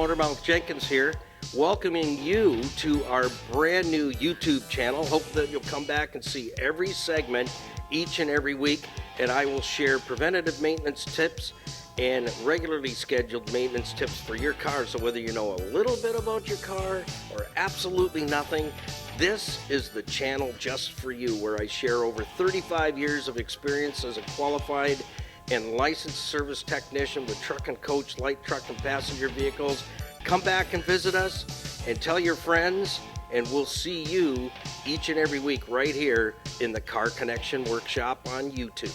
Motormouth Jenkins here, welcoming you to our brand new YouTube channel. Hope that you'll come back and see every segment each and every week, and I will share preventative maintenance tips and regularly scheduled maintenance tips for your car. So whether you know a little bit about your car or absolutely nothing, this is the channel just for you, where I share over 35 years of experience as a qualified and licensed service technician with truck and coach, light truck and passenger vehicles. Come back and visit us and tell your friends, and we'll see you each and every week right here in the Car Connection Workshop on YouTube.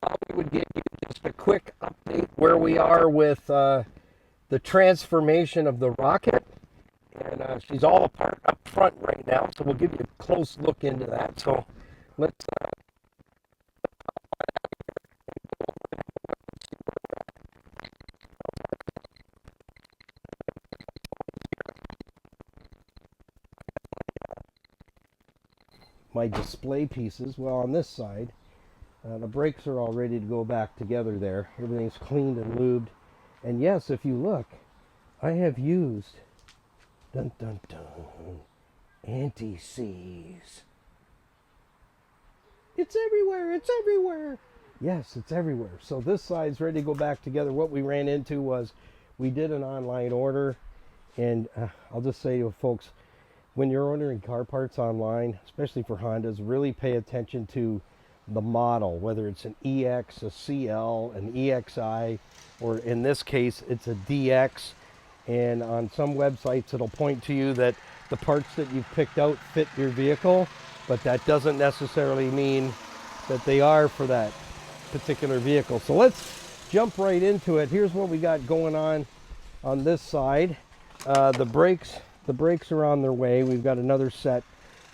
Thought we would give you just a quick update where we are with the transformation of the rocket, and she's all apart up front right now, so we'll give you a close look into that. So let's my display pieces. Well, on this side, the brakes are all ready to go back together there. Everything's cleaned and lubed. And yes, if you look, I have used dun dun dun anti-seize. It's everywhere, it's everywhere. Yes, it's everywhere. So this side's ready to go back together. What we ran into was we did an online order, and I'll just say to you folks, when you're ordering car parts online, especially for Hondas, really pay attention to the model, whether it's an EX, a CL, an EXI, or in this case it's a DX. And on some websites it'll point to you that the parts that you've picked out fit your vehicle, but that doesn't necessarily mean that they are for that particular vehicle. So let's jump right into it. Here's what we got going on this side. The brakes are on their way. We've got another set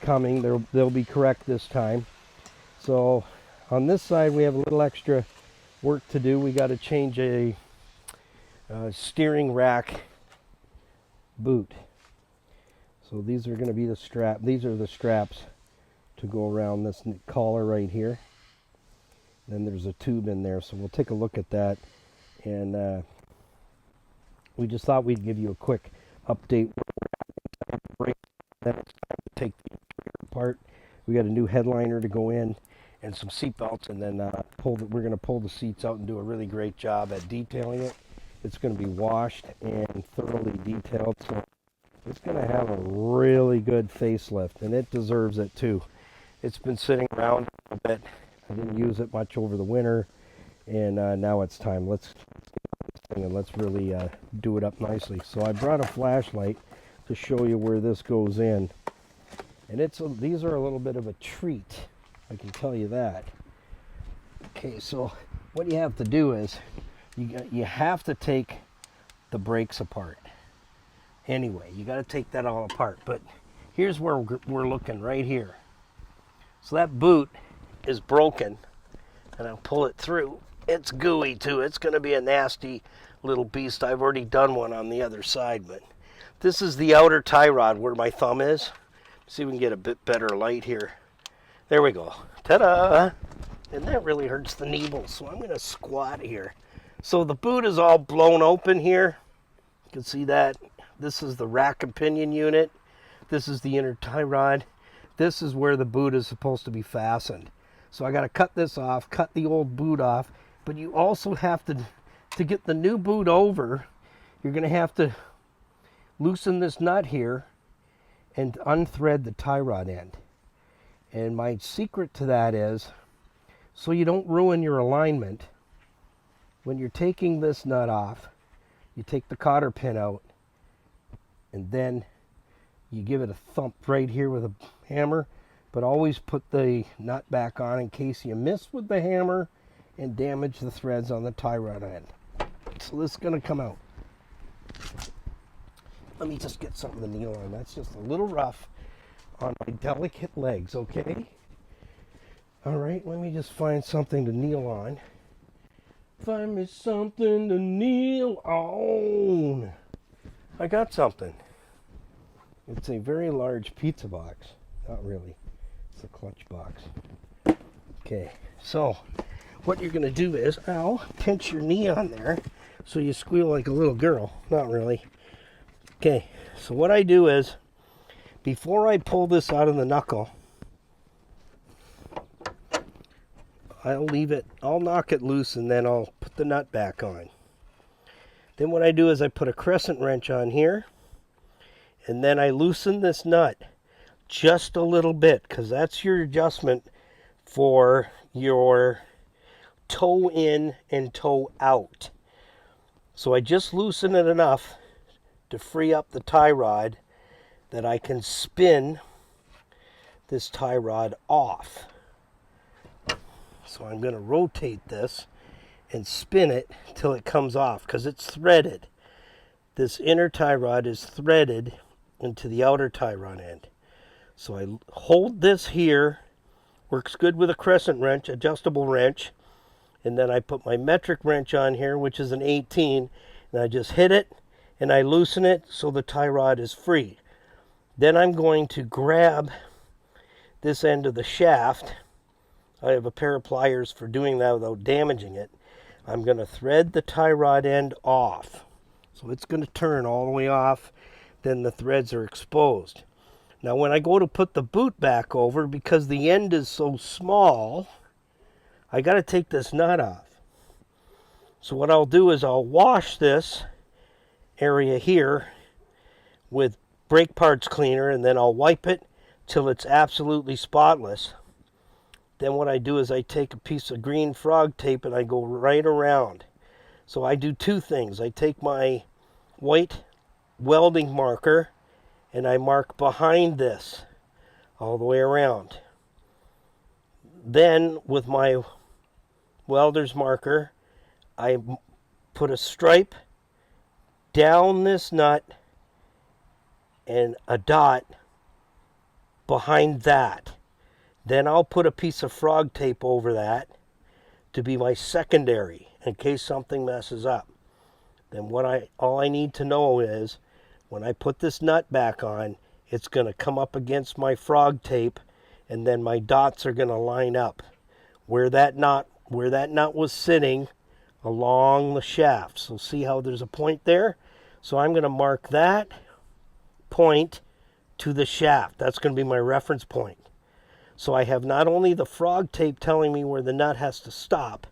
coming. They'll be correct this time. So on this side we have a little extra work to do. We got to change a steering rack boot. So these are going to be the strap. These are the straps to go around this collar right here. Then there's a tube in there, so we'll take a look at that. And we just thought we'd give you a quick update. Then it's time to take the interior apart. We got a new headliner to go in and some seat belts, and then we're going to pull the seats out and do a really great job at detailing it. It's going to be washed and thoroughly detailed, so it's going to have a really good facelift, and it deserves it too. It's been sitting around a bit. I didn't use it much over the winter, and now it's time. Let's get on this thing and let's really do it up nicely. So I brought a flashlight to show you where this goes in, and these are a little bit of a treat, I can tell you that. Okay, so what you have to do is you have to take the brakes apart. Anyway, you got to take that all apart. But here's where we're looking right here. So that boot is broken, and I'll pull it through. It's gooey too. It's going to be a nasty little beast. I've already done one on the other side, but this is the outer tie rod where my thumb is. See if we can get a bit better light here. There we go. Ta-da! And that really hurts the kneeble, so I'm going to squat here. So the boot is all blown open here. You can see that. This is the rack and pinion unit. This is the inner tie rod. This is where the boot is supposed to be fastened. So I got to cut this off, cut the old boot off, but you also have to get the new boot over, you're going to have to loosen this nut here and unthread the tie rod end. And my secret to that is, so you don't ruin your alignment, when you're taking this nut off, you take the cotter pin out, and then you give it a thump right here with a hammer, but always put the nut back on in case you miss with the hammer and damage the threads on the tie rod end. So this is going to come out. Let me just get something to kneel on. That's just a little rough on my delicate legs, okay? All right, let me just find something to kneel on. Find me something to kneel on. I got something. It's a very large pizza box. Not really. It's a clutch box. Okay, so what you're going to do is, pinch your knee on there so you squeal like a little girl. Not really. Okay, so what I do is, before I pull this out of the knuckle, I'll knock it loose and then I'll put the nut back on. Then what I do is I put a crescent wrench on here and then I loosen this nut just a little bit because that's your adjustment for your toe in and toe out. So I just loosen it enough to free up the tie rod that I can spin this tie rod off. So I'm going to rotate this and spin it till it comes off because it's threaded. This inner tie rod is threaded into the outer tie rod end. So I hold this here, works good with a crescent wrench, adjustable wrench, and then I put my metric wrench on here, which is an 18, and I just hit it and I loosen it so the tie rod is free. Then I'm going to grab this end of the shaft. I have a pair of pliers for doing that without damaging it. I'm going to thread the tie rod end off. So it's going to turn all the way off, then the threads are exposed. Now when I go to put the boot back over, because the end is so small, I got to take this nut off. So what I'll do is I'll wash this area here with brake parts cleaner and then I'll wipe it till it's absolutely spotless. Then what I do is I take a piece of green frog tape and I go right around. So I do two things. I take my white welding marker and I mark behind this all the way around. Then with my welder's marker, I put a stripe down this nut and a dot behind that. Then I'll put a piece of frog tape over that to be my secondary in case something messes up. Then all I need to know is when I put this nut back on, it's going to come up against my frog tape and then my dots are going to line up where that nut was sitting along the shaft. So see how there's a point there? So I'm going to mark that point to the shaft. That's going to be my reference point. So I have not only the frog tape telling me where the nut has to stop,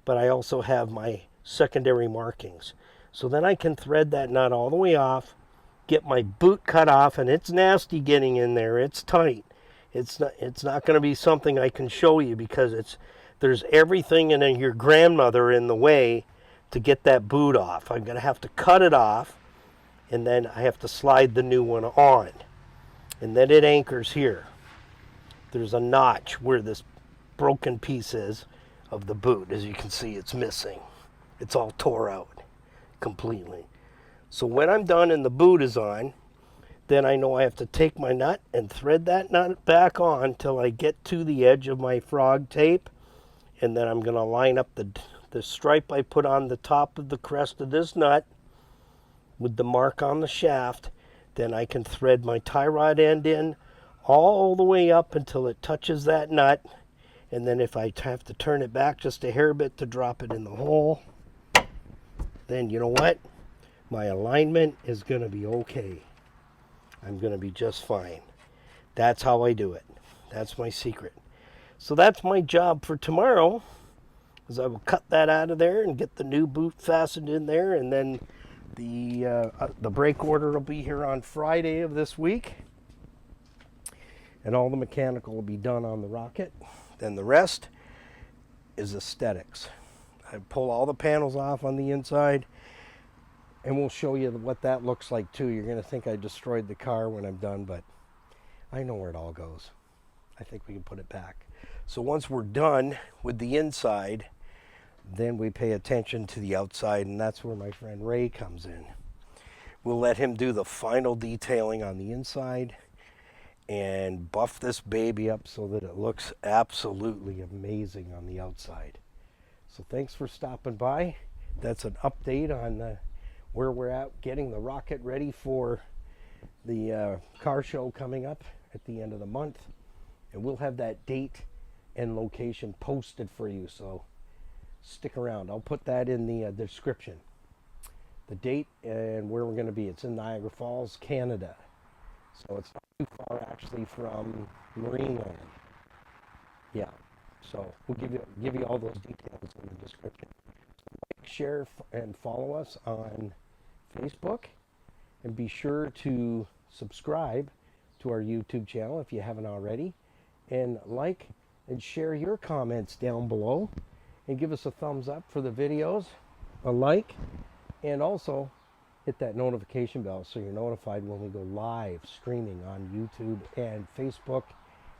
but I also have my secondary markings. So then I can thread that nut all the way off, get my boot cut off, and it's nasty getting in there. It's tight. It's not going to be something I can show you because there's everything in your grandmother in the way to get that boot off. I'm going to have to cut it off, and then I have to slide the new one on. And then it anchors here. There's a notch where this broken piece is of the boot. As you can see, it's missing. It's all tore out completely. So when I'm done and the boot is on, then I know I have to take my nut and thread that nut back on till I get to the edge of my frog tape. And then I'm going to line up the stripe I put on the top of the crest of this nut with the mark on the shaft. Then I can thread my tie rod end in all the way up until it touches that nut. And then if I have to turn it back just a hair bit to drop it in the hole, then you know what? My alignment is going to be okay. I'm going to be just fine. That's how I do it. That's my secret. So that's my job for tomorrow, is I will cut that out of there and get the new boot fastened in there, and then the brake order will be here on Friday of this week. And all the mechanical will be done on the rocket. Then the rest is aesthetics. I pull all the panels off on the inside, and we'll show you what that looks like too. You're going to think I destroyed the car when I'm done, but I know where it all goes. I think we can put it back. So once we're done with the inside, then we pay attention to the outside, and that's where my friend Ray comes in. We'll let him do the final detailing on the inside and buff this baby up so that it looks absolutely amazing on the outside. So thanks for stopping by. That's an update on where we're at getting the rocket ready for the car show coming up at the end of the month, and we'll have that date and location posted for you, so stick around. I'll put that in the description, the date and where we're going to be. It's in Niagara Falls, Canada, so it's not too far actually from Marineland. Yeah, so we'll give you all those details in the description. So like, share, and follow us on Facebook, and be sure to subscribe to our YouTube channel if you haven't already, and like and share your comments down below, and give us a thumbs up for the videos, a like, and also hit that notification bell so you're notified when we go live streaming on YouTube and Facebook.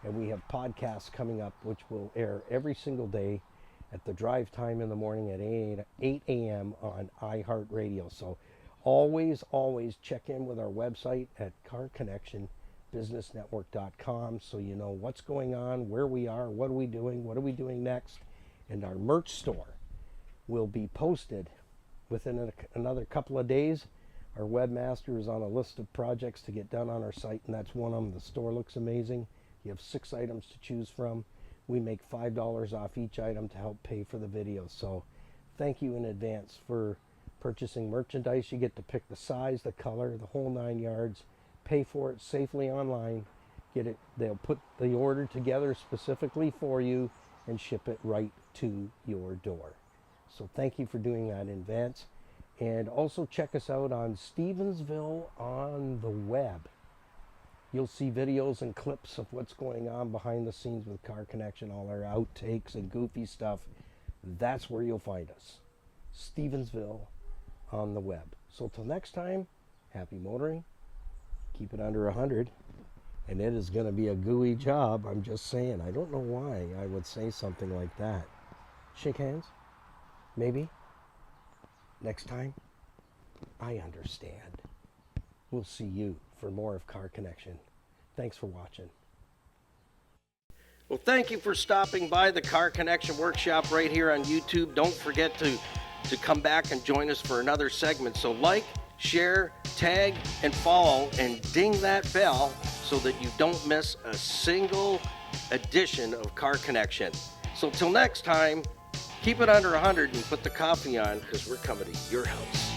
And we have podcasts coming up which will air every single day at the drive time in the morning at 8 a.m. on iHeartRadio. So always check in with our website at carconnectionbusinessnetwork.com so you know what's going on, where we are, what are we doing next. And our merch store will be posted within another couple of days. Our webmaster is on a list of projects to get done on our site, and that's one of them. The store looks amazing. You have 6 items to choose from. We make $5 off each item to help pay for the video. So thank you in advance for purchasing merchandise. You get to pick the size, the color, the whole 9 yards. Pay for it safely online. Get it. They'll put the order together specifically for you and ship it right to your door. So thank you for doing that in advance. And also check us out on Stevensville on the web. You'll see videos and clips of what's going on behind the scenes with Car Connection, all our outtakes and goofy stuff. That's where you'll find us. Stevensville on the web. So till next time, happy motoring. Keep it under 100. And it is going to be a gooey job. I'm just saying. I don't know why I would say something like that. Shake hands? Maybe? Next time? I understand. We'll see you for more of Car Connection. Thanks for watching. Well, thank you for stopping by the Car Connection Workshop right here on YouTube. Don't forget to come back and join us for another segment. So like, share, tag, and follow, and ding that bell so that you don't miss a single edition of Car Connection. So till next time, keep it under 100 and put the coffee on, because we're coming to your house.